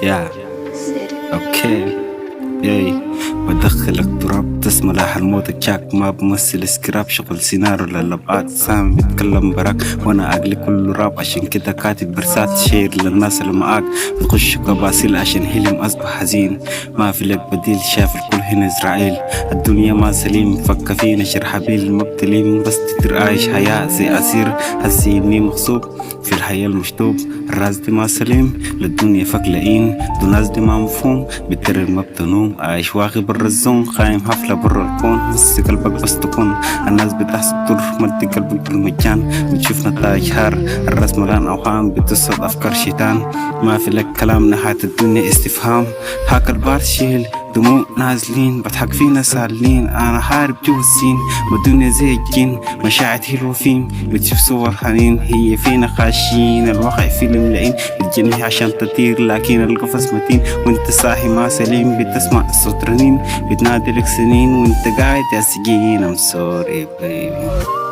يا اوكي ياي بدخلك تراب تسمى لاح الموت جاك ما بمثل سكراب شغل سيناريو للبعات سامي بيتكلم براك وانا اقلي كل راب عشان كده كاتب برسات شير للناس اللي معاك بتخش كباسيل عشان حلم اصبح حزين ما في لك بديل شاف الكل هنا اسرائيل الدنيا ما سليم فك فينا شرحبيل المبتلين بس تدر عايش حياة زي اسير هسيني مغصوب في الحياة المشطوب الراس دي ما سليم للدنيا فك لئين دو ناس دي ما مفهوم بتر المبتنوم عايش واغي برا الزون خايم حفلة برا الكون بس قلبك بس تكون الناس بتحسب تر مدي قلبك بالمجان بتشوف نتائج هار الراس ملان اوهام بتصد افكار شيطان ما في لك كلام نهاية الدنيا استفهام هاك البار شيل دموع نازلين بضحك فينا سالين انا حارب جوا السين والدنيا زي الجن مشاعر حلوة فين بتشوف صور حنين هي فينا خاشين الواقع فيلم لئيم بتجني عشان تطير لكن القفص متين وانت صاحي ما سليم بتسمع صوت رنين بتنادي لك سنين وانت قاعد يا سجين I'm sorry baby